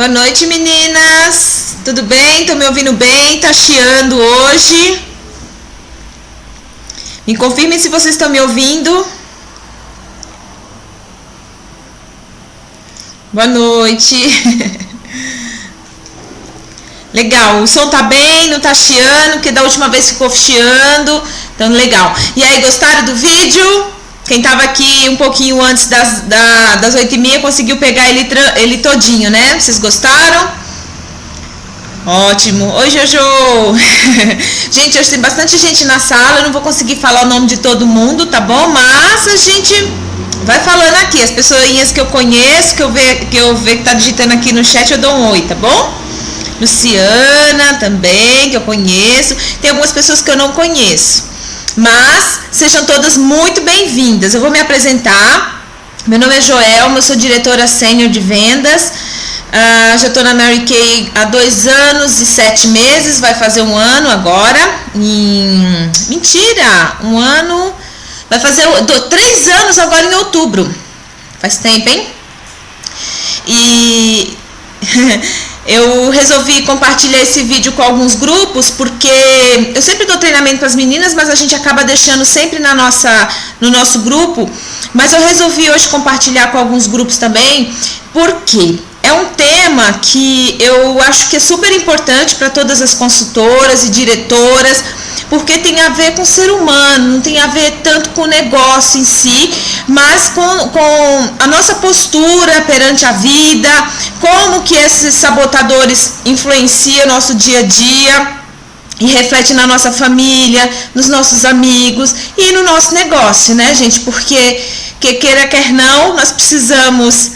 Boa noite, meninas. Tudo bem? Estão me ouvindo bem? Tá chiando hoje? Me confirmem se vocês estão me ouvindo. Boa noite. Legal, o som tá bem, não tá chiando, porque da última vez ficou chiando. Então, legal. E aí, gostaram do vídeo? Quem tava aqui um pouquinho antes das 8h30 conseguiu pegar ele todinho, né? Vocês gostaram? Ótimo. Oi, Jojo. Gente, hoje tem bastante gente na sala, eu não vou conseguir falar o nome de todo mundo, tá bom? Mas a gente vai falando aqui, as pessoinhas que eu conheço, que eu ver que tá digitando aqui no chat, eu dou um oi, tá bom? Luciana também, que eu conheço. Tem algumas pessoas que eu não conheço. Mas sejam todas muito bem-vindas. Eu vou me apresentar. Meu nome é Joelma, eu sou diretora sênior de vendas. Já estou na Mary Kay há 2 anos e 7 meses. Vai fazer 1 ano agora. Mentira! 1 ano. Vai fazer 3 anos agora em outubro. Faz tempo, hein? E eu resolvi compartilhar esse vídeo com alguns grupos, porque eu sempre dou treinamento para as meninas, mas a gente acaba deixando sempre no nosso grupo. Mas eu resolvi hoje compartilhar com alguns grupos também, porque é um tema que eu acho que é super importante para todas as consultoras e diretoras, porque tem a ver com o ser humano, não tem a ver tanto com o negócio em si, mas com a nossa postura perante a vida, como que esses sabotadores influenciam o nosso dia a dia e refletem na nossa família, nos nossos amigos e no nosso negócio, né, gente? Porque, queira quer não, nós precisamos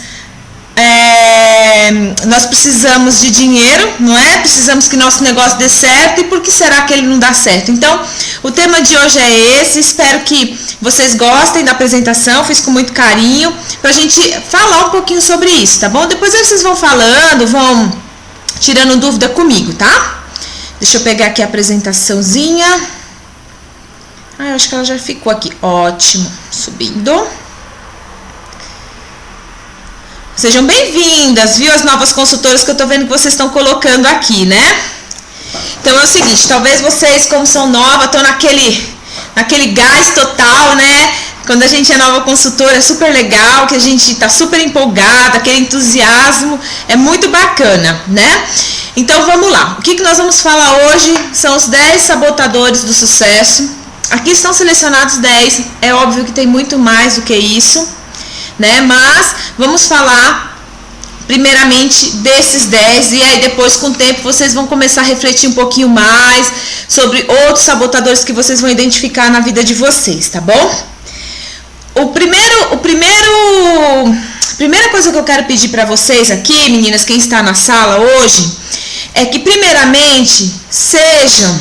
de dinheiro, não é? Precisamos que nosso negócio dê certo, e por que será que ele não dá certo? Então, o tema de hoje é esse. Espero que vocês gostem da apresentação, fiz com muito carinho, pra gente falar um pouquinho sobre isso, tá bom? Depois vocês vão falando, vão tirando dúvida comigo, tá? Deixa eu pegar aqui a apresentaçãozinha. Eu acho que ela já ficou aqui. Ótimo. Subindo. Sejam bem-vindas, viu, as novas consultoras que eu tô vendo que vocês estão colocando aqui, né? Então é o seguinte, talvez vocês, como são novas, estão naquele gás total, né? Quando a gente é nova consultora é super legal, que a gente tá super empolgada, aquele entusiasmo, é muito bacana, né? Então vamos lá, o que nós vamos falar hoje são os 10 sabotadores do sucesso. Aqui estão selecionados 10, é óbvio que tem muito mais do que isso, né? Mas vamos falar primeiramente desses 10, e aí depois, com o tempo, vocês vão começar a refletir um pouquinho mais sobre outros sabotadores que vocês vão identificar na vida de vocês, tá bom? Primeira coisa que eu quero pedir para vocês aqui, meninas, quem está na sala hoje, é que primeiramente sejam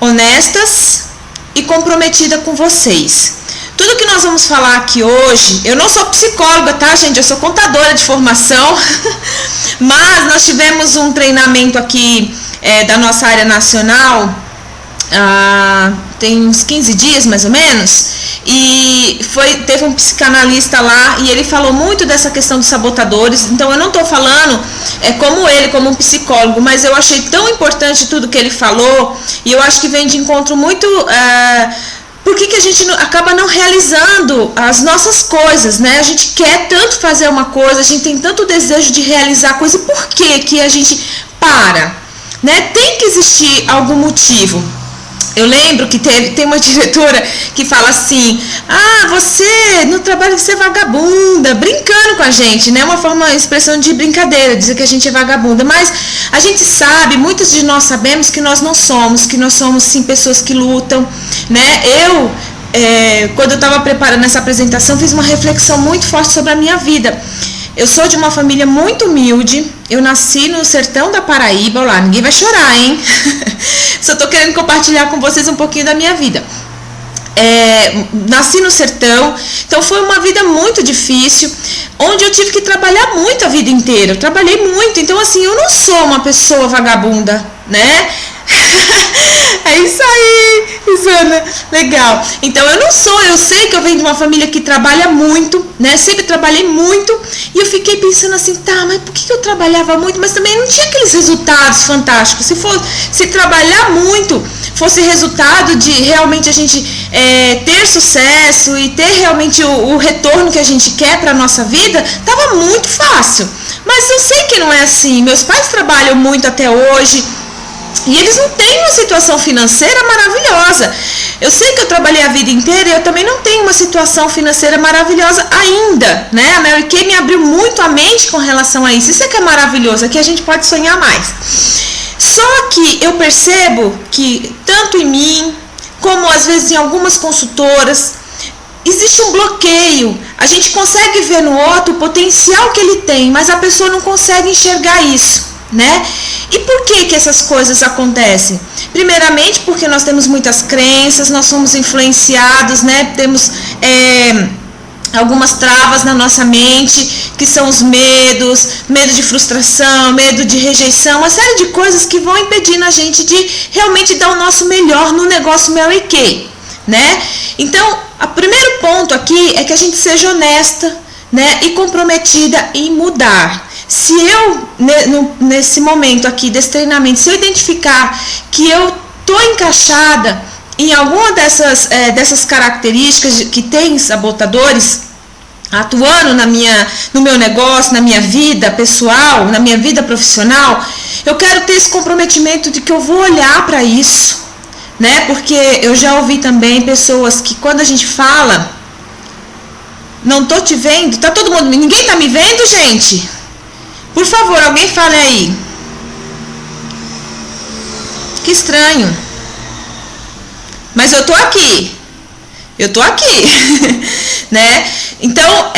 honestas e comprometidas com vocês. Tudo que nós vamos falar aqui hoje, eu não sou psicóloga, tá, gente? Eu sou contadora de formação, mas nós tivemos um treinamento aqui da nossa área nacional, tem uns 15 dias mais ou menos, e teve um psicanalista lá, e ele falou muito dessa questão dos sabotadores. Então eu não estou falando como um psicólogo, mas eu achei tão importante tudo que ele falou, e eu acho que vem de encontro muito... Por que a gente acaba não realizando as nossas coisas, né? A gente quer tanto fazer uma coisa, a gente tem tanto desejo de realizar a coisa, e por que a gente para? Né? Tem que existir algum motivo. Eu lembro que tem uma diretora que fala assim: você no trabalho você é vagabunda, brincando com a gente, né? Uma expressão de brincadeira, dizer que a gente é vagabunda, mas a gente sabe, muitos de nós sabemos que nós não somos, que nós somos sim pessoas que lutam, né? Quando eu estava preparando essa apresentação, fiz uma reflexão muito forte sobre a minha vida. Eu sou de uma família muito humilde, eu nasci no sertão da Paraíba. Olha lá, ninguém vai chorar, hein? Só tô querendo compartilhar com vocês um pouquinho da minha vida. Nasci no sertão, então foi uma vida muito difícil, onde eu tive que trabalhar muito a vida inteira. Eu trabalhei muito, então assim, eu não sou uma pessoa vagabunda, né? É isso aí, Isana, legal. Então eu sei que eu venho de uma família que trabalha muito, né? Sempre trabalhei muito, e eu fiquei pensando assim, tá, mas por que eu trabalhava muito, mas também não tinha aqueles resultados fantásticos? Se trabalhar muito fosse resultado de realmente a gente ter sucesso e ter realmente o retorno que a gente quer para a nossa vida, tava muito fácil. Mas eu sei que não é assim. Meus pais trabalham muito até hoje e eles não têm uma situação financeira maravilhosa. Eu sei que eu trabalhei a vida inteira e eu também não tenho uma situação financeira maravilhosa ainda, né? A Mary Kay me abriu muito a mente com relação a isso. Isso é que é maravilhoso, aqui a gente pode sonhar mais. Só que eu percebo que tanto em mim, como às vezes em algumas consultoras, existe um bloqueio. A gente consegue ver no outro o potencial que ele tem, mas a pessoa não consegue enxergar isso, né? E por que essas coisas acontecem? Primeiramente porque nós temos muitas crenças, nós somos influenciados, né? Temos algumas travas na nossa mente, que são os medos, medo de frustração, medo de rejeição, uma série de coisas que vão impedindo a gente de realmente dar o nosso melhor no negócio Mary Kay, né? Então, o primeiro ponto aqui é que a gente seja honesta, né, e comprometida em mudar. Se eu, nesse momento aqui desse treinamento, se eu identificar que eu tô encaixada em alguma dessas características que tem sabotadores atuando no meu negócio, na minha vida pessoal, na minha vida profissional, eu quero ter esse comprometimento de que eu vou olhar para isso, né? Porque eu já ouvi também pessoas que quando a gente fala, não tô te vendo, tá todo mundo, ninguém tá me vendo, gente? Por favor, alguém fale aí. Que estranho. Mas eu tô aqui, né? Então,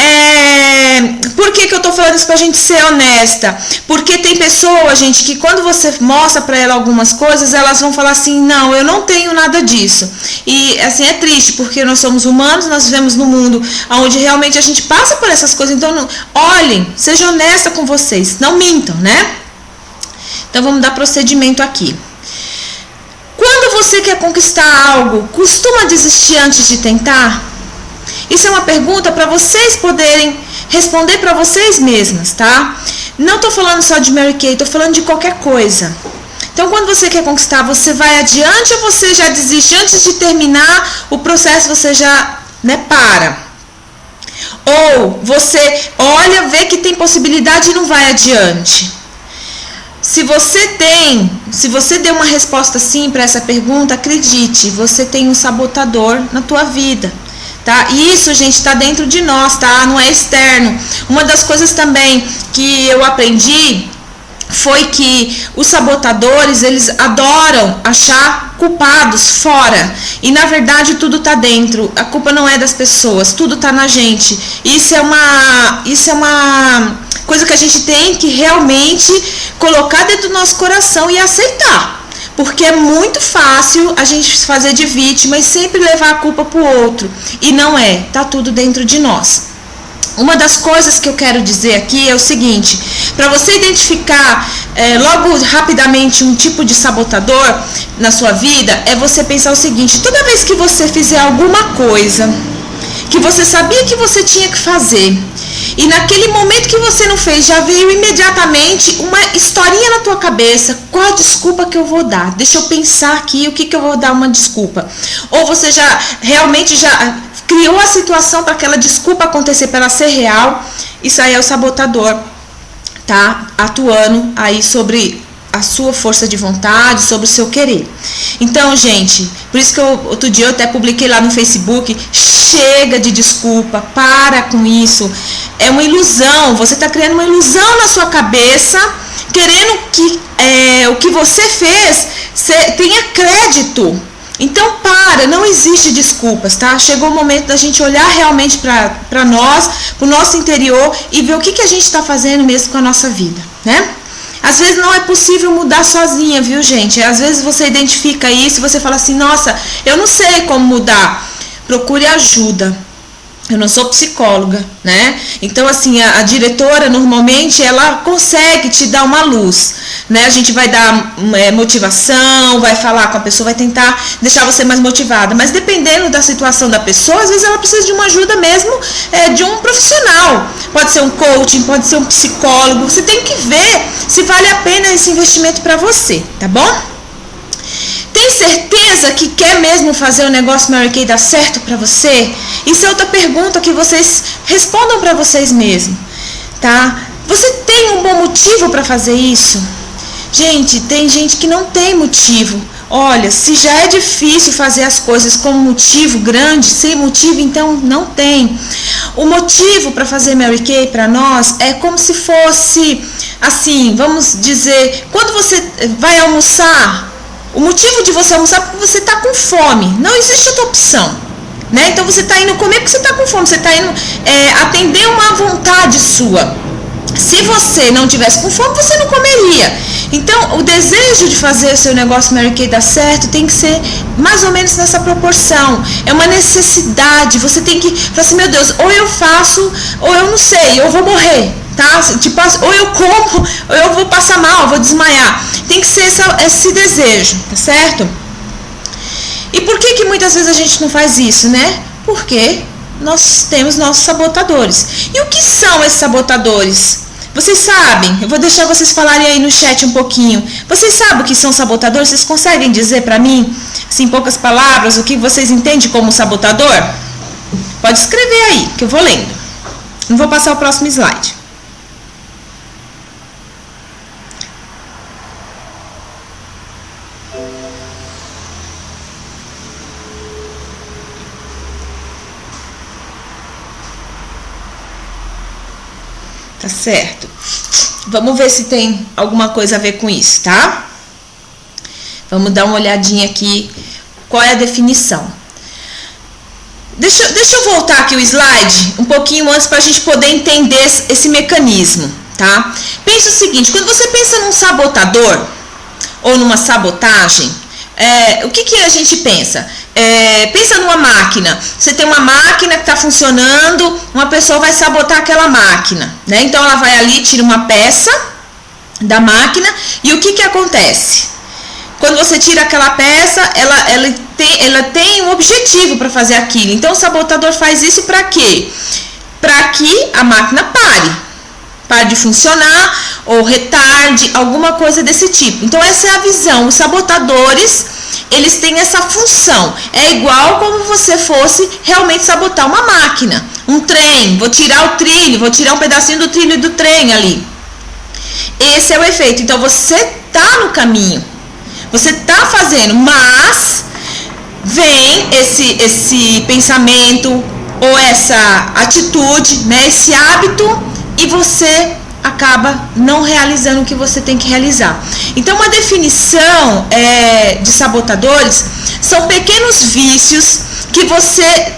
por que eu tô falando isso pra gente ser honesta? Porque tem pessoas, gente, que quando você mostra pra ela algumas coisas, elas vão falar assim, não, eu não tenho nada disso. E, assim, é triste, porque nós somos humanos, nós vivemos num mundo onde realmente a gente passa por essas coisas. Então, olhem, seja honesta com vocês, não mintam, né? Então, vamos dar procedimento aqui. Quando você quer conquistar algo, costuma desistir antes de tentar? Isso é uma pergunta para vocês poderem responder para vocês mesmas, tá? Não tô falando só de Mary Kay, tô falando de qualquer coisa. Então, quando você quer conquistar, você vai adiante ou você já desiste? Antes de terminar o processo, você já, para. Ou você olha, vê que tem possibilidade e não vai adiante. Se você deu uma resposta sim para essa pergunta, acredite, você tem um sabotador na tua vida, tá? E isso, gente, está dentro de nós, tá? Não é externo. Uma das coisas também que eu aprendi foi que os sabotadores, eles adoram achar culpados fora. E na verdade tudo tá dentro. A culpa não é das pessoas, tudo tá na gente. Isso é uma coisa que a gente tem que realmente colocar dentro do nosso coração e aceitar. Porque é muito fácil a gente fazer de vítima e sempre levar a culpa pro outro. E não é, tá tudo dentro de nós. Uma das coisas que eu quero dizer aqui é o seguinte, para você identificar logo rapidamente um tipo de sabotador na sua vida, é você pensar o seguinte, toda vez que você fizer alguma coisa que você sabia que você tinha que fazer, e naquele momento que você não fez, já veio imediatamente uma historinha na tua cabeça, qual a desculpa que eu vou dar? Deixa eu pensar aqui o que eu vou dar uma desculpa. Ou você já realmente já criou a situação para aquela desculpa acontecer, para ela ser real. Isso aí é o sabotador, tá? Atuando aí sobre a sua força de vontade, sobre o seu querer. Então, gente, por isso que outro dia eu até publiquei lá no Facebook, chega de desculpa, para com isso. É uma ilusão, você está criando uma ilusão na sua cabeça, querendo que o que você fez tenha crédito. Então não existe desculpas, tá? Chegou o momento da gente olhar realmente para nós, para o nosso interior e ver o que a gente está fazendo mesmo com a nossa vida, né? Às vezes não é possível mudar sozinha, viu, gente? Às vezes você identifica isso e você fala assim, nossa, eu não sei como mudar. Procure ajuda, Eu não sou psicóloga, né? Então, assim, a diretora, normalmente, ela consegue te dar uma luz, né? A gente vai dar motivação, vai falar com a pessoa, vai tentar deixar você mais motivada. Mas dependendo da situação da pessoa, às vezes ela precisa de uma ajuda mesmo de um profissional. Pode ser um coaching, pode ser um psicólogo. Você tem que ver se vale a pena esse investimento para você, tá bom? Tem certeza que quer mesmo fazer o negócio Mary Kay dar certo para você? Isso é outra pergunta que vocês respondam para vocês mesmos, tá? Você tem um bom motivo para fazer isso? Gente, tem gente que não tem motivo. Olha, se já é difícil fazer as coisas com motivo grande, sem motivo, então não tem. O motivo para fazer Mary Kay para nós é como se fosse, assim, vamos dizer, quando você vai almoçar, o motivo de você almoçar é porque você está com fome. Não existe outra opção, né? Então você está indo comer porque você está com fome. Você está indo atender uma vontade sua. Se você não tivesse com fome, você não comeria. Então, o desejo de fazer o seu negócio Mary Kay dar certo tem que ser mais ou menos nessa proporção. É uma necessidade. Você tem que falar assim, meu Deus, ou eu faço, ou eu não sei, eu vou morrer. Tá? Tipo, ou eu como, ou eu vou passar mal, eu vou desmaiar. Tem que ser esse desejo, tá certo? E por que muitas vezes a gente não faz isso, né? Porque nós temos nossos sabotadores. E o que são esses sabotadores? Vocês sabem? Eu vou deixar vocês falarem aí no chat um pouquinho. Vocês sabem o que são sabotadores? Vocês conseguem dizer pra mim, assim, em poucas palavras, o que vocês entendem como sabotador? Pode escrever aí, que eu vou lendo. Não vou passar o próximo slide. Tá certo? Vamos ver se tem alguma coisa a ver com isso, tá? Vamos dar uma olhadinha aqui. Qual é a definição? Deixa eu voltar aqui o slide um pouquinho antes para a gente poder entender esse mecanismo, tá? Pensa o seguinte, quando você pensa num sabotador ou numa sabotagem, o que a gente pensa? Pensa numa máquina. Você tem uma máquina que está funcionando, uma pessoa vai sabotar aquela máquina, né? Então ela vai ali, tira uma peça da máquina e o que acontece? Quando você tira aquela peça, ela tem um objetivo para fazer aquilo. Então o sabotador faz isso para quê? Para que a máquina pare de funcionar ou retarde, alguma coisa desse tipo. Então essa é a visão. Os sabotadores, eles têm essa função. É igual como você fosse realmente sabotar uma máquina, um trem. Vou tirar o trilho, vou tirar um pedacinho do trilho do trem ali. Esse é o efeito. Então você tá no caminho, você tá fazendo, mas vem esse pensamento ou essa atitude, né, esse hábito, e você acaba não realizando o que você tem que realizar. Então, uma definição de sabotadores são pequenos vícios que você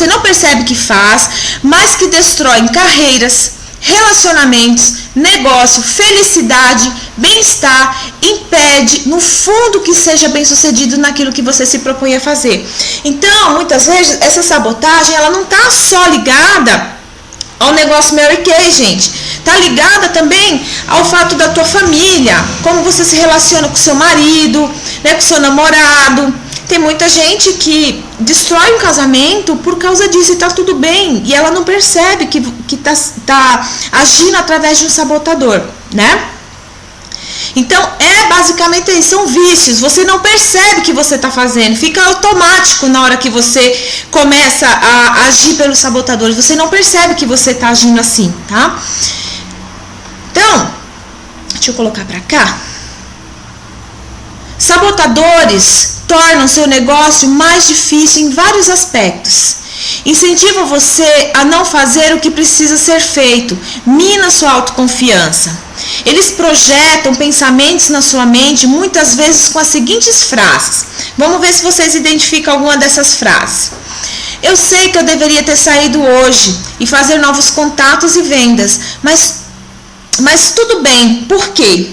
não percebe que faz, mas que destroem carreiras, relacionamentos, negócio, felicidade, bem-estar, impede, no fundo, que seja bem-sucedido naquilo que você se propõe a fazer. Então, muitas vezes, essa sabotagem, ela não está só ligada ao negócio Mary Kay, gente. Tá ligada também ao fato da tua família, como você se relaciona com seu marido, né, com seu namorado. Tem muita gente que destrói um casamento por causa disso e tá tudo bem. E ela não percebe que tá agindo através de um sabotador, né? Então, basicamente isso, são vícios. Você não percebe o que você está fazendo, fica automático na hora que você começa a agir pelos sabotadores. Você não percebe que você está agindo assim, tá? Então, deixa eu colocar para cá. Sabotadores tornam seu negócio mais difícil em vários aspectos. Incentivam você a não fazer o que precisa ser feito, mina sua autoconfiança. Eles projetam pensamentos na sua mente, muitas vezes com as seguintes frases. Vamos ver se vocês identificam alguma dessas frases. Eu sei que eu deveria ter saído hoje e fazer novos contatos e vendas, mas tudo bem, por quê?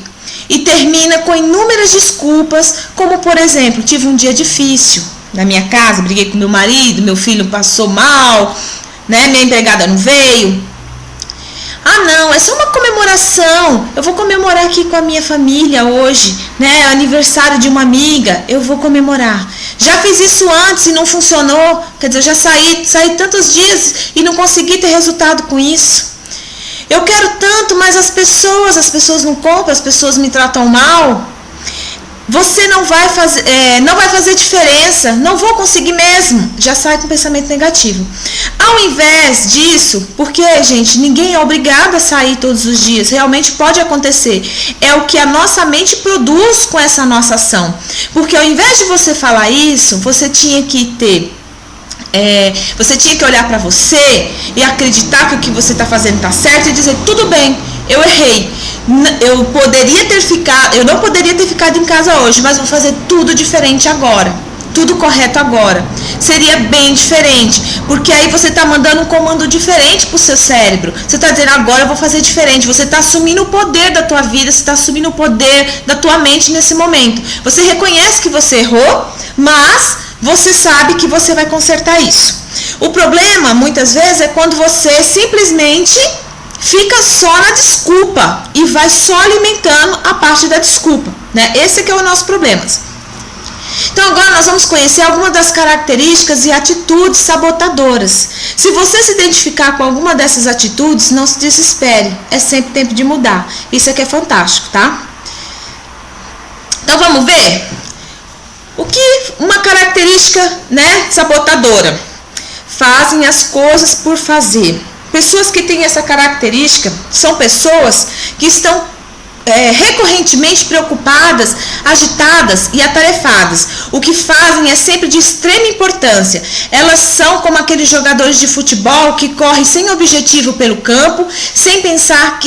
E termina com inúmeras desculpas, como por exemplo, tive um dia difícil, na minha casa, briguei com meu marido, meu filho passou mal, né? Minha empregada não veio. Ah, não, é só uma comemoração. Eu vou comemorar aqui com a minha família hoje, né? Aniversário de uma amiga, eu vou comemorar. Já fiz isso antes e não funcionou. Quer dizer, eu já saí tantos dias e não consegui ter resultado com isso. Eu quero tanto, mas as pessoas não compram, as pessoas me tratam mal. Você não vai fazer diferença, não vou conseguir mesmo. Já sai com pensamento negativo. Ao invés disso, porque, gente, ninguém é obrigado a sair todos os dias, realmente pode acontecer. É o que a nossa mente produz com essa nossa ação. Porque ao invés de você falar isso, você tinha que olhar para você e acreditar que o que você está fazendo está certo e dizer, tudo bem, eu errei. Eu não poderia ter ficado em casa hoje, mas vou fazer tudo diferente agora. Tudo correto agora. Seria bem diferente, porque aí você está mandando um comando diferente para o seu cérebro. Você está dizendo, agora eu vou fazer diferente. Você está assumindo o poder da tua vida, você está assumindo o poder da tua mente nesse momento. Você reconhece que você errou, mas você sabe que você vai consertar isso. O problema, muitas vezes, é quando você simplesmente fica só na desculpa e vai só alimentando a parte da desculpa, né? Esse que é o nosso problema. Então agora nós vamos conhecer algumas das características e atitudes sabotadoras. Se você se identificar com alguma dessas atitudes, não se desespere, é sempre tempo de mudar. Isso aqui é fantástico, tá? Então vamos ver o que uma característica, né, sabotadora. Fazem as coisas por fazer. Pessoas que têm essa característica são pessoas que estão recorrentemente preocupadas, agitadas e atarefadas. O que fazem é sempre de extrema importância. Elas são como aqueles jogadores de futebol que correm sem objetivo pelo campo, sem pensar.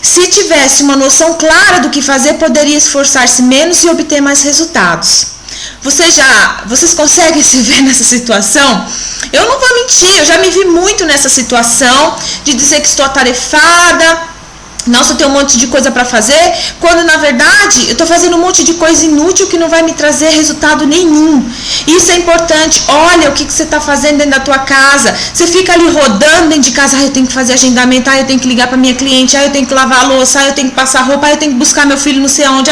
Se tivesse uma noção clara do que fazer, poderia esforçar-se menos e obter mais resultados. Vocês conseguem se ver nessa situação? Eu não vou mentir, eu já me vi muito nessa situação de dizer que estou atarefada. Nossa, eu tenho um monte de coisa para fazer, quando na verdade eu estou fazendo um monte de coisa inútil que não vai me trazer resultado nenhum. Isso é importante. Olha o que você está fazendo dentro da tua casa. Você fica ali rodando dentro de casa. Eu tenho que fazer agendamento, eu tenho que ligar para minha cliente, eu tenho que lavar a louça, eu tenho que passar roupa, eu tenho que buscar meu filho não sei onde.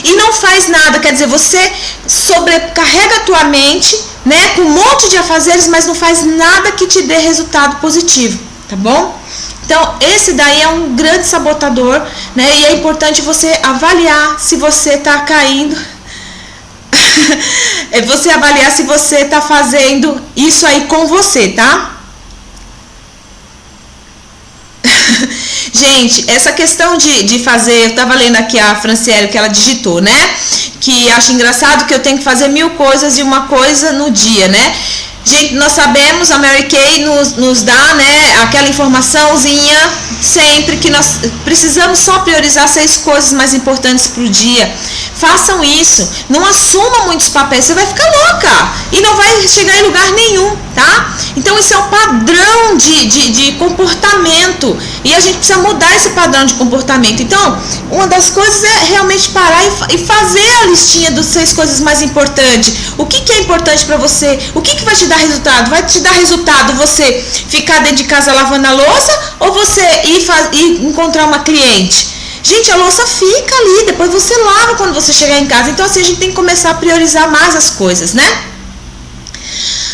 E não faz nada. Quer dizer, você sobrecarrega a tua mente, né, com um monte de afazeres, mas não faz nada que te dê resultado positivo, tá bom? Então, esse daí é um grande sabotador, né? E é importante você avaliar se você está caindo. Você avaliar se você está fazendo isso aí com você, tá? Gente, essa questão de fazer... Eu estava lendo aqui a Franciele, que ela digitou, né? Que acha engraçado que eu tenho que fazer 1000 coisas e uma coisa no dia, né? Gente, nós sabemos, a Mary Kay nos dá, né, aquela informaçãozinha sempre que nós precisamos só priorizar 6 coisas mais importantes para o dia. Façam isso, não assumam muitos papéis, você vai ficar louca e não vai chegar em lugar nenhum, tá? Então isso é um padrão de comportamento e a gente precisa mudar esse padrão de comportamento. Então, uma das coisas é realmente parar e fazer a listinha das 6 coisas mais importantes. O que é importante para você? O que vai te dar resultado? Vai te dar resultado você ficar dentro de casa lavando a louça ou você ir encontrar uma cliente? Gente, a louça fica ali, depois você lava quando você chegar em casa. Então assim, a gente tem que começar a priorizar mais as coisas, né?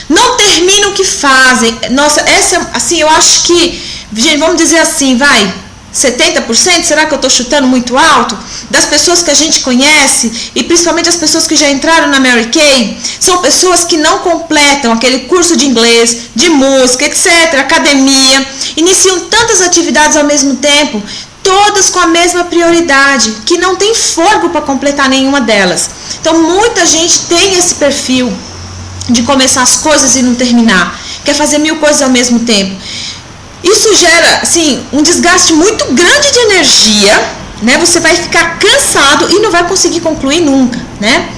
Não terminam o que fazem. Nossa, essa, assim, eu acho que, gente, vamos dizer assim, 70%, será que eu estou chutando muito alto? Das pessoas que a gente conhece, e principalmente as pessoas que já entraram na Mary Kay, são pessoas que não completam aquele curso de inglês, de música, etc., academia, iniciam tantas atividades ao mesmo tempo, todas com a mesma prioridade, que não tem fôlego para completar nenhuma delas. Então, muita gente tem esse perfil de começar as coisas e não terminar, quer fazer 1000 coisas ao mesmo tempo. Isso gera, assim, um desgaste muito grande de energia, né? Você vai ficar cansado e não vai conseguir concluir nunca, né?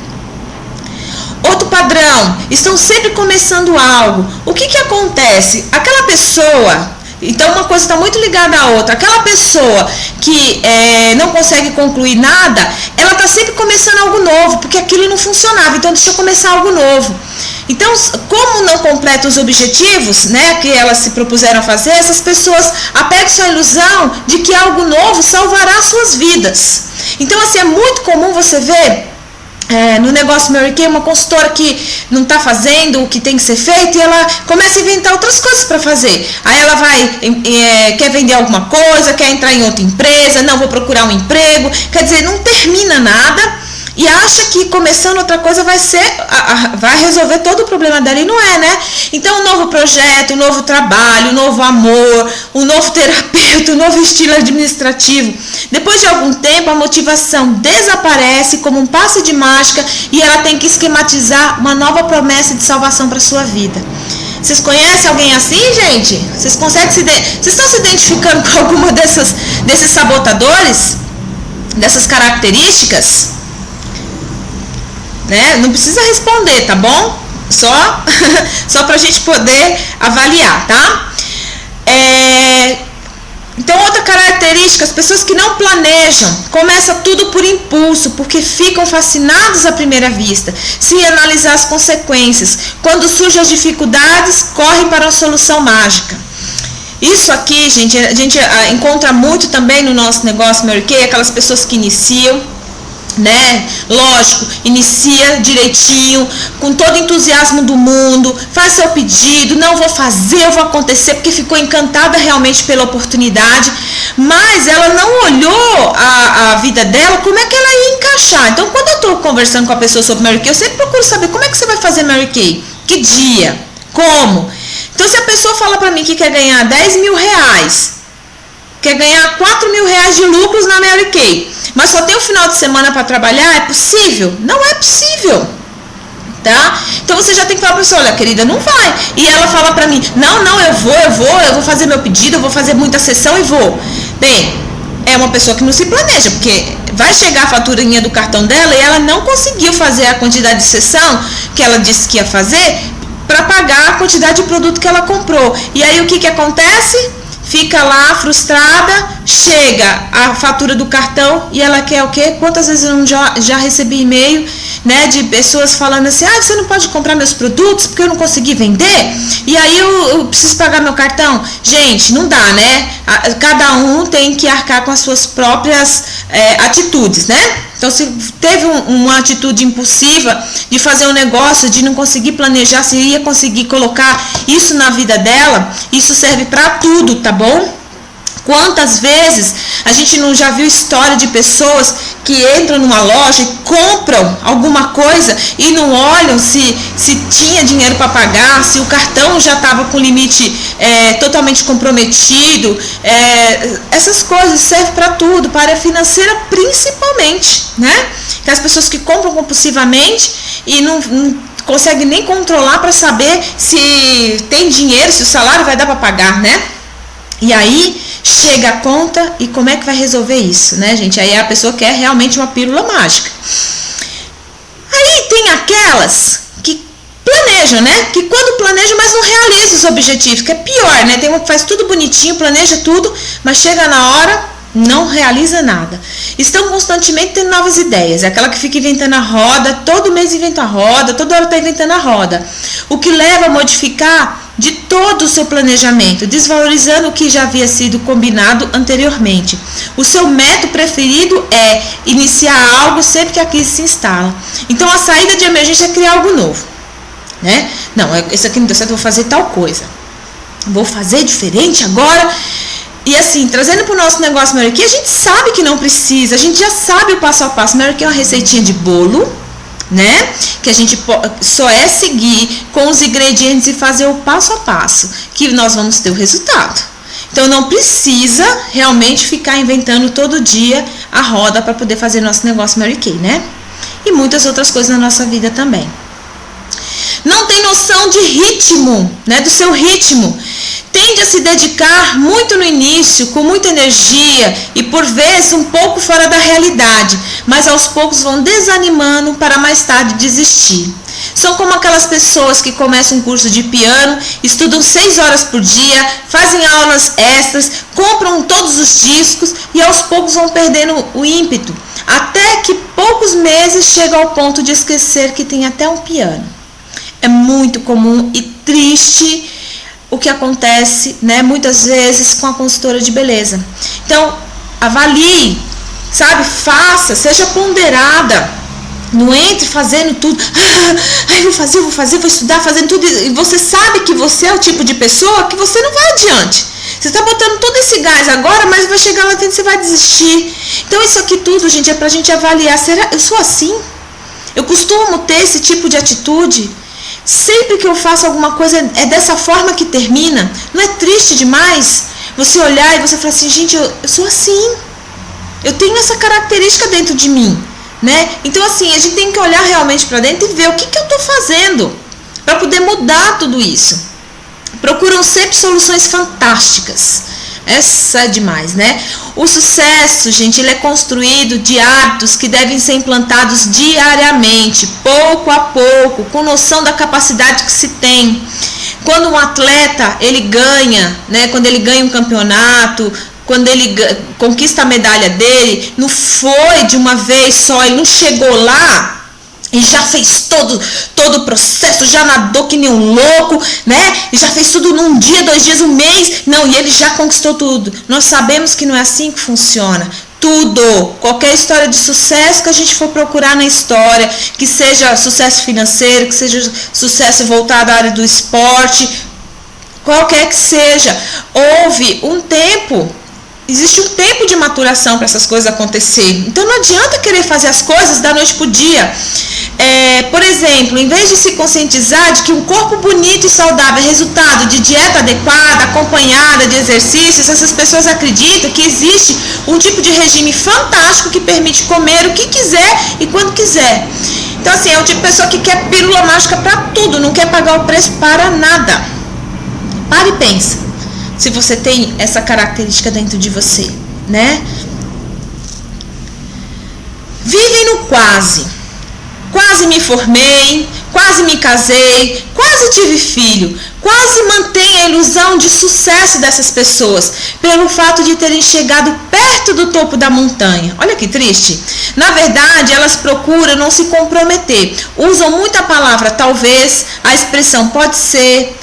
Outro padrão, estão sempre começando algo. O que acontece? Aquela pessoa... Então, uma coisa está muito ligada à outra. Aquela pessoa que não consegue concluir nada, ela está estava sempre começando algo novo, porque aquilo não funcionava, então deixa eu começar algo novo. Então, como não completa os objetivos, né, que elas se propuseram a fazer, essas pessoas apegam-se à ilusão de que algo novo salvará suas vidas. Então, assim, é muito comum você ver no negócio Mary Kay, uma consultora que não está fazendo o que tem que ser feito e ela começa a inventar outras coisas para fazer. Aí ela quer vender alguma coisa, quer entrar em outra empresa, não, vou procurar um emprego, quer dizer, não termina nada e acha que começando outra coisa vai resolver todo o problema dela, e não é, né? Então, um novo projeto, um novo trabalho, um novo amor, um novo terapeuta, um novo estilo administrativo. Depois de algum tempo, a motivação desaparece como um passe de mágica e ela tem que esquematizar uma nova promessa de salvação para a sua vida. Vocês conhecem alguém assim, gente? Vocês estão se identificando com alguma desses sabotadores? Dessas características? Né? Não precisa responder, tá bom? Só pra gente poder avaliar, tá? Então, outra característica, as pessoas que não planejam, começam tudo por impulso, porque ficam fascinados à primeira vista, sem analisar as consequências. Quando surgem as dificuldades, correm para uma solução mágica. Isso aqui, gente, a gente encontra muito também no nosso negócio Mary Kay, aquelas pessoas que iniciam, né? Lógico, inicia direitinho, com todo o entusiasmo do mundo, faz seu pedido, não vou fazer, eu vou acontecer, porque ficou encantada realmente pela oportunidade, mas ela não olhou a vida dela, como é que ela ia encaixar. Então, quando eu estou conversando com a pessoa sobre Mary Kay, eu sempre procuro saber como é que você vai fazer Mary Kay, que dia, como. Então, se a pessoa fala para mim que quer ganhar 10 mil reais, quer ganhar 4 mil reais de lucros na Mary Kay, mas só tem o final de semana para trabalhar, é possível? Não é possível, tá? Então você já tem que falar para a pessoa, olha, querida, não vai. E ela fala para mim, não, eu vou fazer meu pedido, eu vou fazer muita sessão e vou. Bem, é uma pessoa que não se planeja, porque vai chegar a faturinha do cartão dela e ela não conseguiu fazer a quantidade de sessão que ela disse que ia fazer para pagar a quantidade de produto que ela comprou. E aí o que acontece? Fica lá frustrada, chega a fatura do cartão e ela quer o quê? Quantas vezes eu já recebi e-mail, né, de pessoas falando assim, você não pode comprar meus produtos porque eu não consegui vender, e aí eu preciso pagar meu cartão. Gente, não dá, né? Cada um tem que arcar com as suas próprias atitudes, né? Então, se teve uma atitude impulsiva de fazer um negócio, de não conseguir planejar se ia conseguir colocar isso na vida dela, isso serve para tudo, tá bom? Quantas vezes a gente não já viu história de pessoas que entram numa loja e compram alguma coisa e não olham se tinha dinheiro para pagar, se o cartão já estava com limite totalmente comprometido. Essas coisas servem para tudo, para a área financeira principalmente, né? Que as pessoas que compram compulsivamente e não conseguem nem controlar para saber se tem dinheiro, se o salário vai dar para pagar, né? E aí chega a conta e como é que vai resolver isso, né, gente? Aí a pessoa quer realmente uma pílula mágica. Aí tem aquelas que planejam, né? Que quando planejam, mas não realizam os objetivos, que é pior, né? Tem uma que faz tudo bonitinho, planeja tudo, mas chega na hora, não realiza nada. Estão constantemente tendo novas ideias. É aquela que fica inventando a roda, todo mês inventa a roda, toda hora está inventando a roda. O que leva a modificar de todo o seu planejamento, desvalorizando o que já havia sido combinado anteriormente. O seu método preferido é iniciar algo sempre que a crise se instala. Então a saída de emergência é criar algo novo, né? Não, isso aqui não deu certo, vou fazer tal coisa. Vou fazer diferente agora. E assim, trazendo para o nosso negócio Mary Kay, a gente sabe que não precisa, a gente já sabe o passo a passo. Mary Kay é uma receitinha de bolo, né? Que a gente só é seguir com os ingredientes e fazer o passo a passo, que nós vamos ter o resultado. Então não precisa realmente ficar inventando todo dia a roda para poder fazer nosso negócio Mary Kay, né? E muitas outras coisas na nossa vida também. Não tem noção de ritmo, né? Do seu ritmo. Tende a se dedicar muito no início, com muita energia e por vezes um pouco fora da realidade, mas aos poucos vão desanimando para mais tarde desistir. São como aquelas pessoas que começam um curso de piano, estudam 6 horas por dia, fazem aulas extras, compram todos os discos e aos poucos vão perdendo o ímpeto, até que poucos poucos meses chega ao ponto de esquecer que tem até um piano. É muito comum e triste o que acontece, né, muitas vezes com a consultora de beleza. Então, avalie, sabe, faça, seja ponderada. Não entre fazendo tudo, vou estudar, fazendo tudo, e você sabe que você é o tipo de pessoa que você não vai adiante. Você está botando todo esse gás agora, mas vai chegar lá dentro e você vai desistir. Então isso aqui tudo, gente, é pra gente avaliar, será eu sou assim? Eu costumo ter esse tipo de atitude? Sempre que eu faço alguma coisa, é dessa forma que termina? Não é triste demais você olhar e você falar assim, gente, eu sou assim. Eu tenho essa característica dentro de mim. Né? Então assim, a gente tem que olhar realmente para dentro e ver o que eu estou fazendo para poder mudar tudo isso. Procuram sempre soluções fantásticas. Essa é demais, né? O sucesso, gente, ele é construído de hábitos que devem ser implantados diariamente, pouco a pouco, com noção da capacidade que se tem. Quando um atleta, ele ganha, né? Quando ele ganha um campeonato, quando ele conquista a medalha dele, não foi de uma vez só, ele não chegou lá e já fez todo o processo, já nadou que nem um louco, né? E já fez tudo num dia, 2 dias, um mês. Não, e ele já conquistou tudo. Nós sabemos que não é assim que funciona. Tudo, qualquer história de sucesso que a gente for procurar na história, que seja sucesso financeiro, que seja sucesso voltado à área do esporte, qualquer que seja, houve um tempo. Existe um tempo de maturação para essas coisas acontecerem. Então não adianta querer fazer as coisas da noite para o dia. Por exemplo, em vez de se conscientizar de que um corpo bonito e saudável é resultado de dieta adequada, acompanhada de exercícios, essas pessoas acreditam que existe um tipo de regime fantástico que permite comer o que quiser e quando quiser. Então assim, é o tipo de pessoa que quer pílula mágica para tudo, não quer pagar o preço para nada. Para e pensa. Se você tem essa característica dentro de você, né? Vivem no quase. Quase me formei, quase me casei, quase tive filho. Quase mantém a ilusão de sucesso dessas pessoas, pelo fato de terem chegado perto do topo da montanha. Olha que triste. Na verdade, elas procuram não se comprometer. Usam muito a palavra talvez, a expressão pode ser.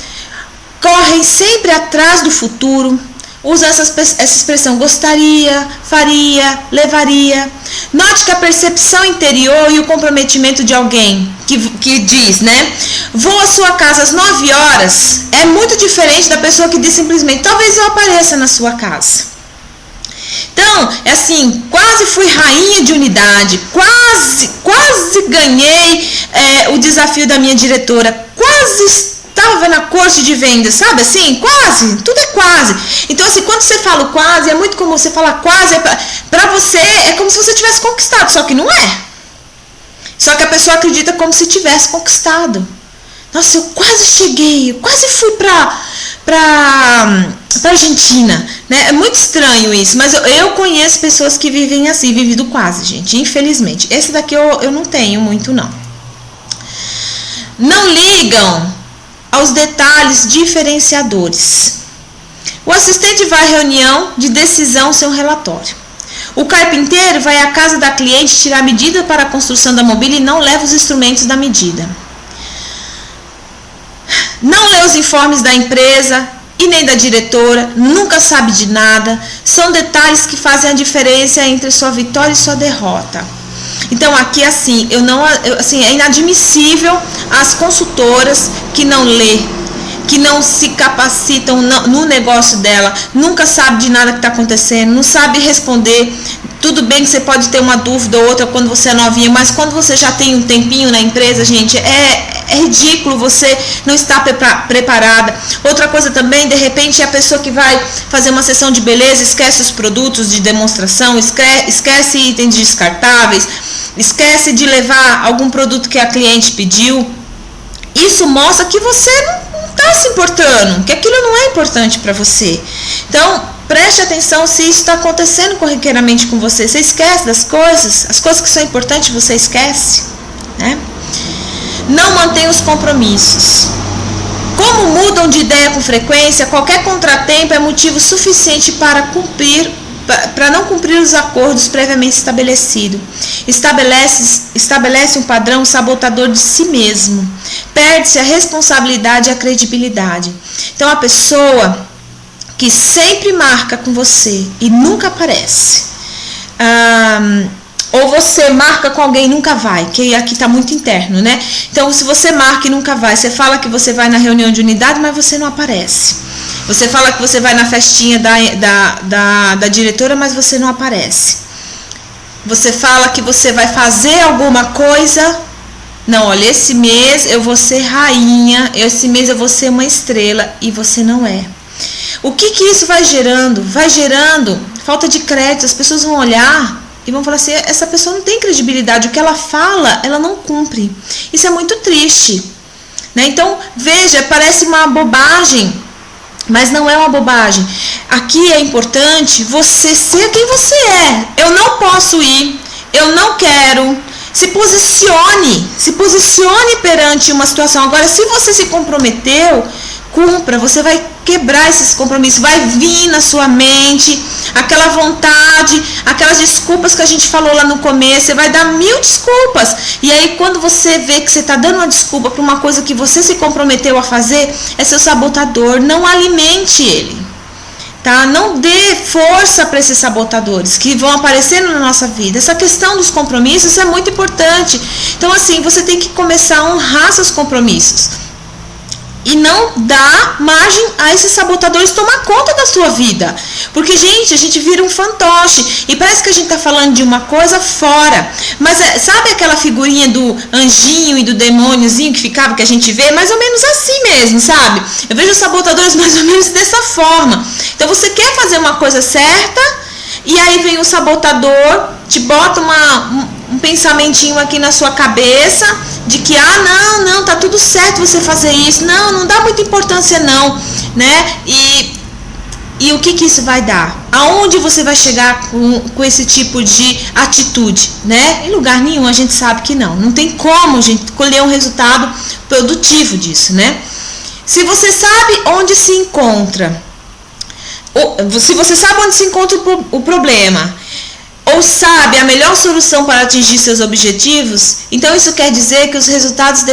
Correm sempre atrás do futuro, usam essa expressão gostaria, faria, levaria. Note que a percepção interior e o comprometimento de alguém que diz, né, vou à sua casa às 9 horas, é muito diferente da pessoa que diz simplesmente, talvez eu apareça na sua casa. Então, é assim, quase fui rainha de unidade, quase ganhei o desafio da minha diretora, quase estava vendo a corte de vendas, sabe assim? Quase, tudo é quase. Então assim, quando você fala quase, é muito comum você falar quase, pra você é como se você tivesse conquistado, só que não é. Só que a pessoa acredita como se tivesse conquistado. Nossa, eu quase cheguei, eu quase fui pra Argentina, né? É muito estranho isso, mas eu conheço pessoas que vivem assim, vivem do quase, gente, infelizmente. Esse daqui eu não tenho muito, não. Não ligam aos detalhes diferenciadores. O assistente vai à reunião de decisão sem um relatório. O carpinteiro vai à casa da cliente tirar a medida para a construção da mobília e não leva os instrumentos da medida. Não lê os informes da empresa e nem da diretora, nunca sabe de nada. São detalhes que fazem a diferença entre sua vitória e sua derrota. Então aqui assim, é inadmissível as consultoras que não lê, que não se capacitam no negócio dela, nunca sabe de nada que está acontecendo, não sabe responder. Tudo bem que você pode ter uma dúvida ou outra quando você é novinha, mas quando você já tem um tempinho na empresa, gente, é ridículo você não estar preparada. Outra coisa também, de repente, é a pessoa que vai fazer uma sessão de beleza, esquece os produtos de demonstração, esquece itens descartáveis, esquece de levar algum produto que a cliente pediu. Isso mostra que você não está se importando, que aquilo não é importante para você. Então, preste atenção se isso está acontecendo corriqueiramente com você. Você esquece das coisas, as coisas que são importantes você esquece, né? Não mantém os compromissos. Como mudam de ideia com frequência, qualquer contratempo é motivo suficiente para cumprir para não cumprir os acordos previamente estabelecidos. Estabelece um padrão sabotador de si mesmo. Perde-se a responsabilidade e a credibilidade. Então, a pessoa que sempre marca com você e nunca aparece, ou você marca com alguém e nunca vai, que aqui está muito interno, né? Então, se você marca e nunca vai, você fala que você vai na reunião de unidade, mas você não aparece. Você fala que você vai na festinha da diretora, mas você não aparece. Você fala que você vai fazer alguma coisa. Não, olha, esse mês eu vou ser rainha, esse mês eu vou ser uma estrela, e você não é. O que isso vai gerando? Vai gerando falta de crédito. As pessoas vão olhar e vão falar assim, essa pessoa não tem credibilidade, o que ela fala, ela não cumpre. Isso é muito triste, né? Então, veja, parece uma bobagem, mas não é uma bobagem. Aqui é importante você ser quem você é. Eu não posso ir, eu não quero. Se posicione perante uma situação. Agora, se você se comprometeu, cumpra. Você vai quebrar esses compromissos, vai vir na sua mente aquela vontade, aquelas desculpas que a gente falou lá no começo. Você vai dar 1000 desculpas, e aí quando você vê que você está dando uma desculpa para uma coisa que você se comprometeu a fazer, é seu sabotador. Não alimente ele, tá? Não dê força para esses sabotadores que vão aparecendo na nossa vida. Essa questão dos compromissos é muito importante. Então, assim, você tem que começar a honrar seus compromissos e não dar margem a esses sabotadores tomar conta da sua vida. Porque, gente, a gente vira um fantoche e parece que a gente tá falando de uma coisa fora. Mas sabe aquela figurinha do anjinho e do demôniozinho que ficava, que a gente vê? Mais ou menos assim mesmo, sabe? Eu vejo os sabotadores mais ou menos dessa forma. Então, você quer fazer uma coisa certa, e aí vem o sabotador, te bota um pensamentinho aqui na sua cabeça de que, não, tá tudo certo você fazer isso, não dá muita importância não, né? E o que isso vai dar? Aonde você vai chegar com esse tipo de atitude, né? Em lugar nenhum, a gente sabe que não tem como a gente colher um resultado produtivo disso, né? Se você sabe onde se encontra, se você sabe onde se encontra o problema, ou sabe a melhor solução para atingir seus objetivos, então isso quer dizer que os resultados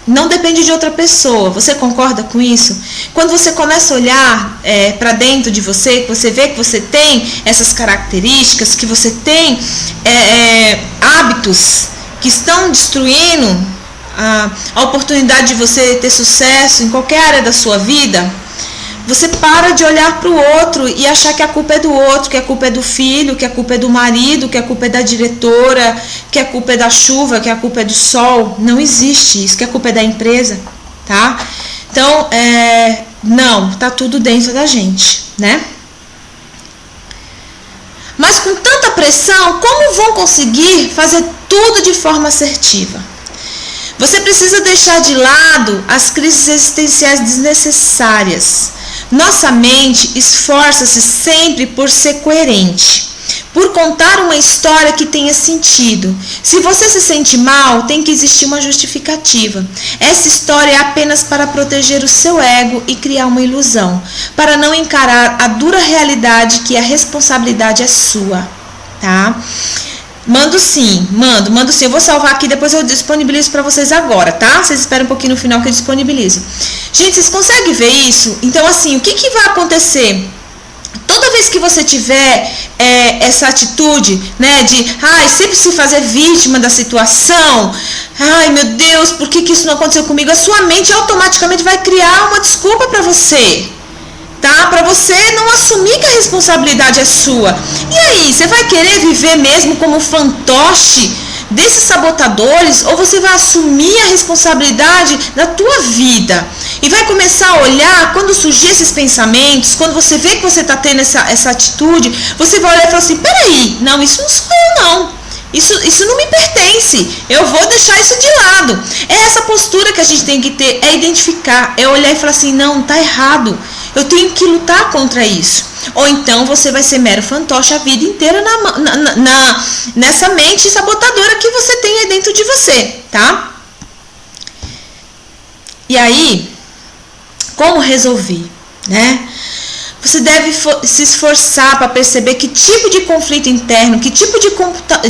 não dependem de outra pessoa. Você concorda com isso? Quando você começa a olhar para dentro de você, que você vê que você tem essas características, que você tem hábitos que estão destruindo a oportunidade de você ter sucesso em qualquer área da sua vida, você para de olhar para o outro e achar que a culpa é do outro, que a culpa é do filho, que a culpa é do marido, que a culpa é da diretora, que a culpa é da chuva, que a culpa é do sol. Não existe isso, que a culpa é da empresa, tá? Então, tá tudo dentro da gente, né? Mas com tanta pressão, como vão conseguir fazer tudo de forma assertiva? Você precisa deixar de lado as crises existenciais desnecessárias. Nossa mente esforça-se sempre por ser coerente, por contar uma história que tenha sentido. Se você se sente mal, tem que existir uma justificativa. Essa história é apenas para proteger o seu ego e criar uma ilusão, para não encarar a dura realidade que a responsabilidade é sua, tá? Mando sim. Eu vou salvar aqui, depois eu disponibilizo para vocês agora, tá? Vocês esperam um pouquinho no final que eu disponibilizo. Gente, vocês conseguem ver isso? Então, assim, o que vai acontecer? Toda vez que você tiver essa atitude, né, de sempre se fazer vítima da situação, meu Deus, por que isso não aconteceu comigo? A sua mente automaticamente vai criar uma desculpa para você, tá? Para você não assumir que a responsabilidade é sua. E aí, você vai querer viver mesmo como fantoche desses sabotadores, ou você vai assumir a responsabilidade da tua vida e vai começar a olhar, quando surgir esses pensamentos, quando você vê que você está tendo essa atitude, você vai olhar e falar assim, peraí, não, isso não sou eu não, isso não me pertence, eu vou deixar isso de lado. É essa postura que a gente tem que ter, é identificar, é olhar e falar assim, não, tá errado, eu tenho que lutar contra isso. Ou então você vai ser mero fantoche a vida inteira nessa mente sabotadora que você tem aí dentro de você, tá? E aí, como resolver, né? Você deve se esforçar para perceber que tipo de conflito interno, que tipo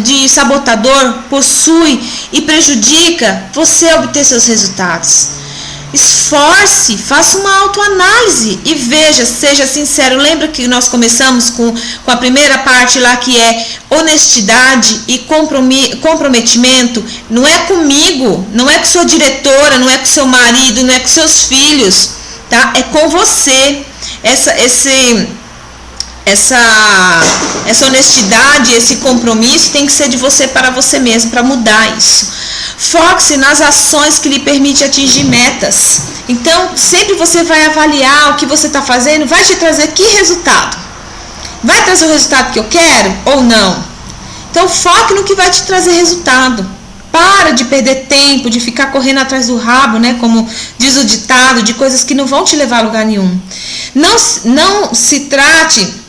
de sabotador possui e prejudica você a obter seus resultados. Esforce, faça uma autoanálise e veja, seja sincero. Lembra que nós começamos com a primeira parte lá, que é honestidade e comprometimento? Não é comigo, não é com sua diretora, não é com seu marido, não é com seus filhos, tá? É com você. Essa honestidade, esse compromisso tem que ser de você para você mesmo, para mudar isso. Foque-se nas ações que lhe permitem atingir metas. Então, sempre você vai avaliar o que você está fazendo, vai te trazer que resultado? Vai trazer o resultado que eu quero ou não? Então, foque no que vai te trazer resultado. Para de perder tempo, de ficar correndo atrás do rabo, né? Como diz o ditado, de coisas que não vão te levar a lugar nenhum. Não se trate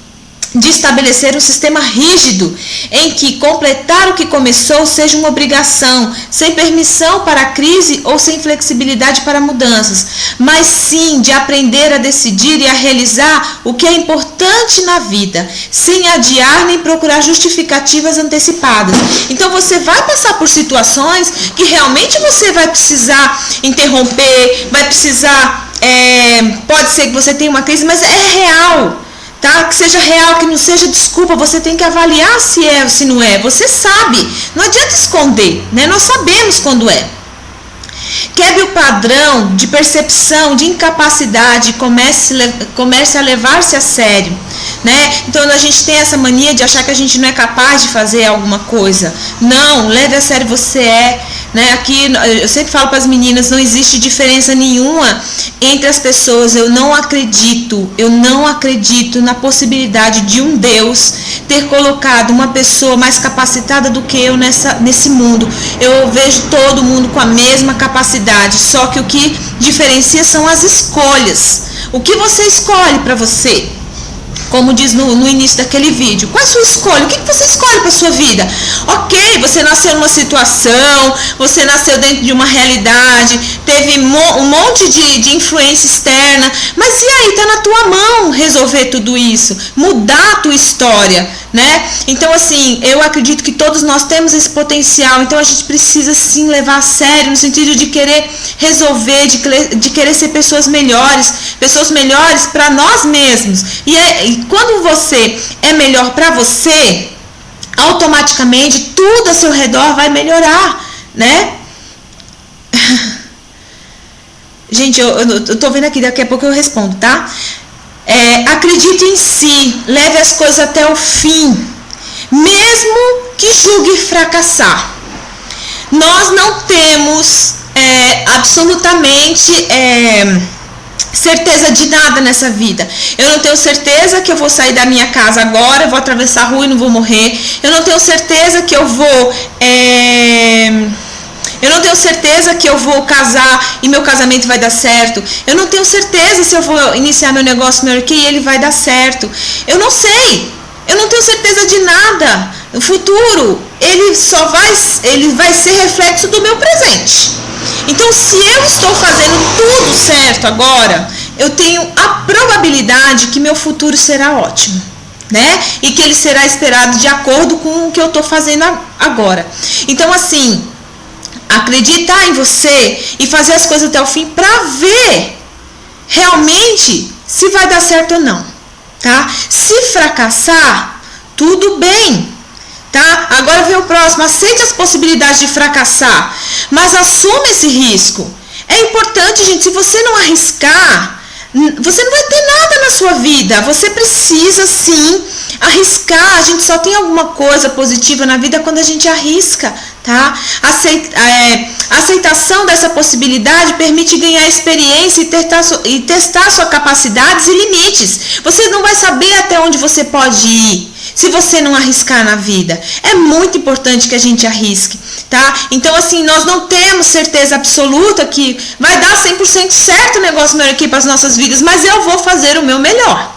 de estabelecer um sistema rígido em que completar o que começou seja uma obrigação, sem permissão para a crise ou sem flexibilidade para mudanças, mas sim de aprender a decidir e a realizar o que é importante na vida, sem adiar nem procurar justificativas antecipadas. Então você vai passar por situações que realmente você vai precisar interromper, vai precisar, pode ser que você tenha uma crise, mas é real. Tá? Que seja real, que não seja desculpa. Você tem que avaliar se é ou se não é. Você sabe, não adianta esconder, né? Nós sabemos quando é. Quebre o padrão de percepção de incapacidade e comece a levar-se a sério, né? Então a gente tem essa mania de achar que a gente não é capaz de fazer alguma coisa. Não, leve a sério, você é, né? Aqui eu sempre falo para as meninas, não existe diferença nenhuma entre as pessoas. Eu não acredito na possibilidade de um Deus ter colocado uma pessoa mais capacitada do que eu nesse mundo. Eu vejo todo mundo com a mesma capacidade, só que o que diferencia são as escolhas. O que você escolhe para você? Como diz no início daquele vídeo, qual é a sua escolha? O que você escolhe para a sua vida? Ok, você nasceu numa situação, você nasceu dentro de uma realidade, teve um monte de influência externa, mas e aí? Está na tua mão resolver tudo isso, mudar a tua história, né? Então assim, eu acredito que todos nós temos esse potencial, então a gente precisa sim levar a sério, no sentido de querer resolver, de querer ser pessoas melhores para nós mesmos. E quando você é melhor para você, automaticamente tudo ao seu redor vai melhorar, né? Gente, eu tô vendo aqui, daqui a pouco eu respondo, tá? Acredite em si, leve as coisas até o fim, mesmo que julgue fracassar. Nós não temos absolutamente certeza de nada nessa vida. Eu não tenho certeza que eu vou sair da minha casa agora, eu vou atravessar a rua e não vou morrer. Eu não tenho certeza que eu vou casar e meu casamento vai dar certo. Eu não tenho certeza se eu vou iniciar meu negócio Mary Kay e ele vai dar certo. Eu não sei. Eu não tenho certeza de nada. O futuro, ele vai ser reflexo do meu presente. Então, se eu estou fazendo tudo certo agora, eu tenho a probabilidade que meu futuro será ótimo, né? E que ele será esperado de acordo com o que eu estou fazendo agora. Então, assim, acreditar em você e fazer as coisas até o fim para ver realmente se vai dar certo ou não, tá? Se fracassar, tudo bem. Tá? Agora vem o próximo, aceite as possibilidades de fracassar, mas assume esse risco. É importante, gente, se você não arriscar, você não vai ter nada na sua vida. Você precisa sim arriscar. A gente só tem alguma coisa positiva na vida quando a gente arrisca, tá? A aceitação dessa possibilidade permite ganhar experiência e testar suas capacidades e limites. Você não vai saber até onde você pode ir se você não arriscar na vida. É muito importante que a gente arrisque, tá? Então, assim, nós não temos certeza absoluta que vai dar 100% certo o negócio meu aqui para as nossas vidas, mas eu vou fazer o meu melhor.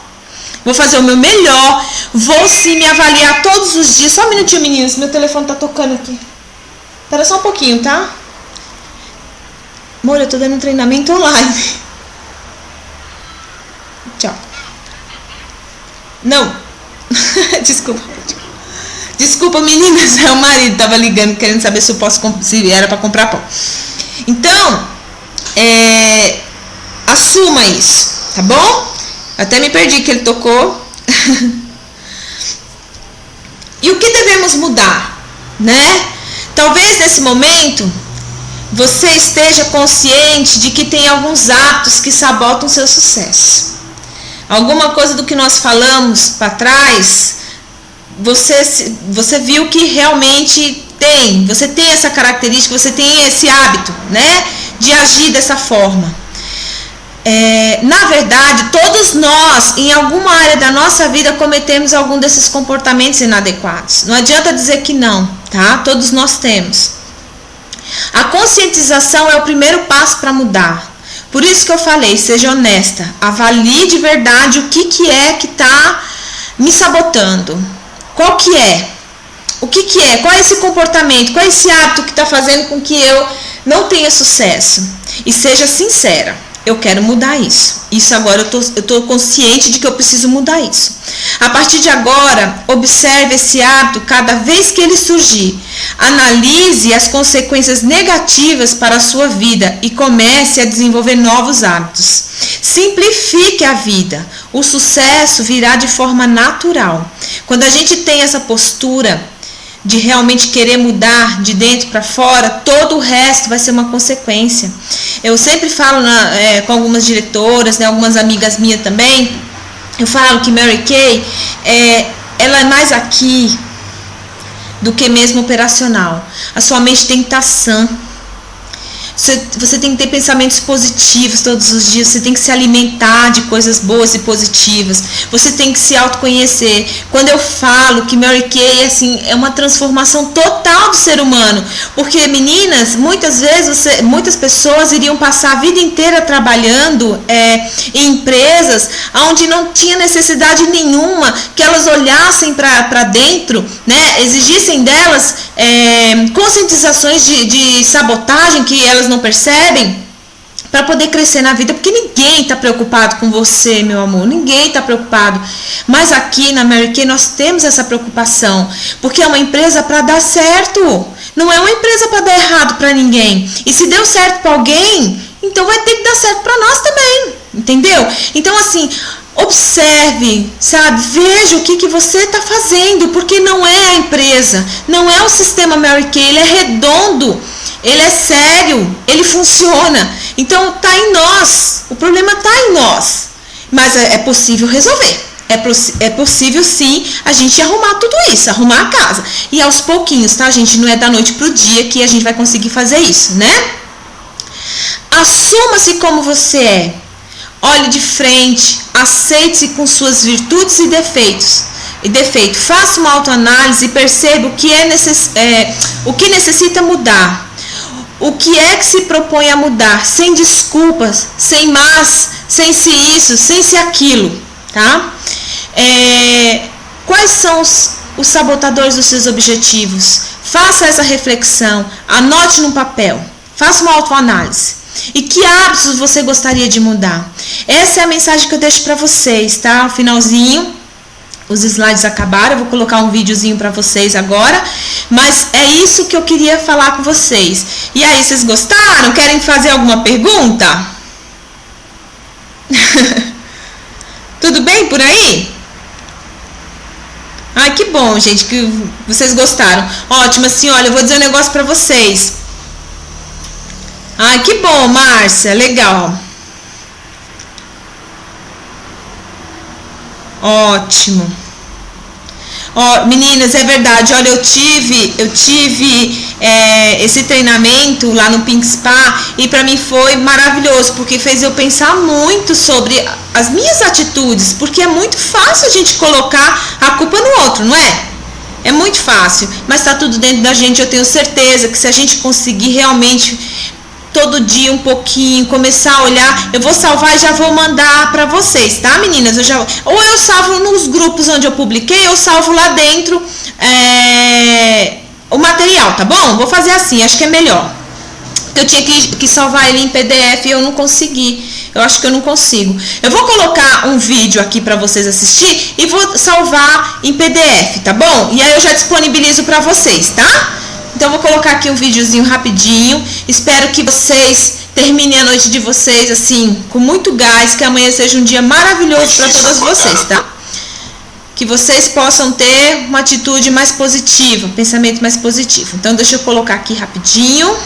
Vou fazer o meu melhor, vou sim me avaliar todos os dias. Só um minutinho, meninas, meu telefone tá tocando aqui. Espera só um pouquinho, tá? Amor, eu tô dando um treinamento online. Tchau. Não. Desculpa, meninas, é o marido, tava ligando, querendo saber se eu posso, se era para comprar pão. Então, assuma isso, tá bom? Até me perdi que ele tocou. E o que devemos mudar, né? Talvez nesse momento você esteja consciente de que tem alguns atos que sabotam o seu sucesso. Alguma coisa do que nós falamos para trás, você viu que realmente tem, você tem essa característica, você tem esse hábito, né, de agir dessa forma. Na verdade, todos nós, em alguma área da nossa vida, cometemos algum desses comportamentos inadequados. Não adianta dizer que não, tá? Todos nós temos. A conscientização é o primeiro passo para mudar. Por isso que eu falei, seja honesta, avalie de verdade o que é que está me sabotando. Qual que é? O que é? Qual é esse comportamento? Qual é esse hábito que está fazendo com que eu não tenha sucesso? E seja sincera. Eu quero mudar isso. Isso agora eu tô consciente de que eu preciso mudar isso. A partir de agora, observe esse hábito cada vez que ele surgir. Analise as consequências negativas para a sua vida e comece a desenvolver novos hábitos. Simplifique a vida. O sucesso virá de forma natural. Quando a gente tem essa postura de realmente querer mudar de dentro para fora, todo o resto vai ser uma consequência. Eu sempre falo com algumas diretoras, né, algumas amigas minhas também, eu falo que Mary Kay, ela é mais aqui do que mesmo operacional. A sua mente tem que estar sã. Você tem que ter pensamentos positivos todos os dias, você tem que se alimentar de coisas boas e positivas, você tem que se autoconhecer. Quando eu falo que Mary Kay assim, é uma transformação total do ser humano, porque meninas, muitas vezes muitas pessoas iriam passar a vida inteira trabalhando em empresas onde não tinha necessidade nenhuma que elas olhassem para dentro, né, exigissem delas conscientizações de sabotagem que elas não percebem, para poder crescer na vida, porque ninguém está preocupado com você, meu amor, ninguém está preocupado. Mas aqui na Mary Kay nós temos essa preocupação, porque é uma empresa para dar certo, não é uma empresa para dar errado para ninguém. E se deu certo para alguém, então vai ter que dar certo para nós também, entendeu? Então assim, observe, sabe, veja o que você está fazendo, porque não é a empresa, não é o sistema Mary Kay, ele é redondo, ele é sério, ele funciona. Então tá em nós, o problema tá em nós, mas é possível resolver. É possível sim a gente arrumar tudo isso, arrumar a casa. E aos pouquinhos, tá, gente? Não é da noite pro dia que a gente vai conseguir fazer isso, né? Assuma-se como você é. Olhe de frente, aceite-se com suas virtudes e defeitos. Faça uma autoanálise e perceba o que necessita mudar. O que é que se propõe a mudar, sem desculpas, sem mas, sem se isso, sem se aquilo, tá? Quais são os sabotadores dos seus objetivos? Faça essa reflexão, anote no papel, faça uma autoanálise. E que hábitos você gostaria de mudar? Essa é a mensagem que eu deixo para vocês, tá? No finalzinho, os slides acabaram, eu vou colocar um videozinho para vocês agora, mas é isso que eu queria falar com vocês. E aí, vocês gostaram? Querem fazer alguma pergunta? Tudo bem por aí? Ai, que bom, gente, que vocês gostaram. Ótimo, assim, olha, eu vou dizer um negócio para vocês. Ai, que bom, Márcia, legal. Ótimo. Meninas, é verdade, olha, eu tive esse treinamento lá no Pink Spa e para mim foi maravilhoso, porque fez eu pensar muito sobre as minhas atitudes, porque é muito fácil a gente colocar a culpa no outro, não é? É muito fácil, mas tá tudo dentro da gente. Eu tenho certeza que se a gente conseguir realmente todo dia um pouquinho, começar a olhar, eu vou salvar e já vou mandar para vocês, tá, meninas? Ou eu salvo nos grupos onde eu publiquei, eu salvo lá dentro o material, tá bom? Vou fazer assim, acho que é melhor. Eu tinha que salvar ele em PDF e eu não consegui. eu acho que eu não consigo. Eu vou colocar um vídeo aqui para vocês assistir e vou salvar em PDF, tá bom? E aí eu já disponibilizo para vocês, tá? Então eu vou colocar aqui um videozinho rapidinho. Espero que vocês terminem a noite de vocês assim, com muito gás, que amanhã seja um dia maravilhoso para todas vocês, tá? Que vocês possam ter uma atitude mais positiva, um pensamento mais positivo. Então deixa eu colocar aqui rapidinho.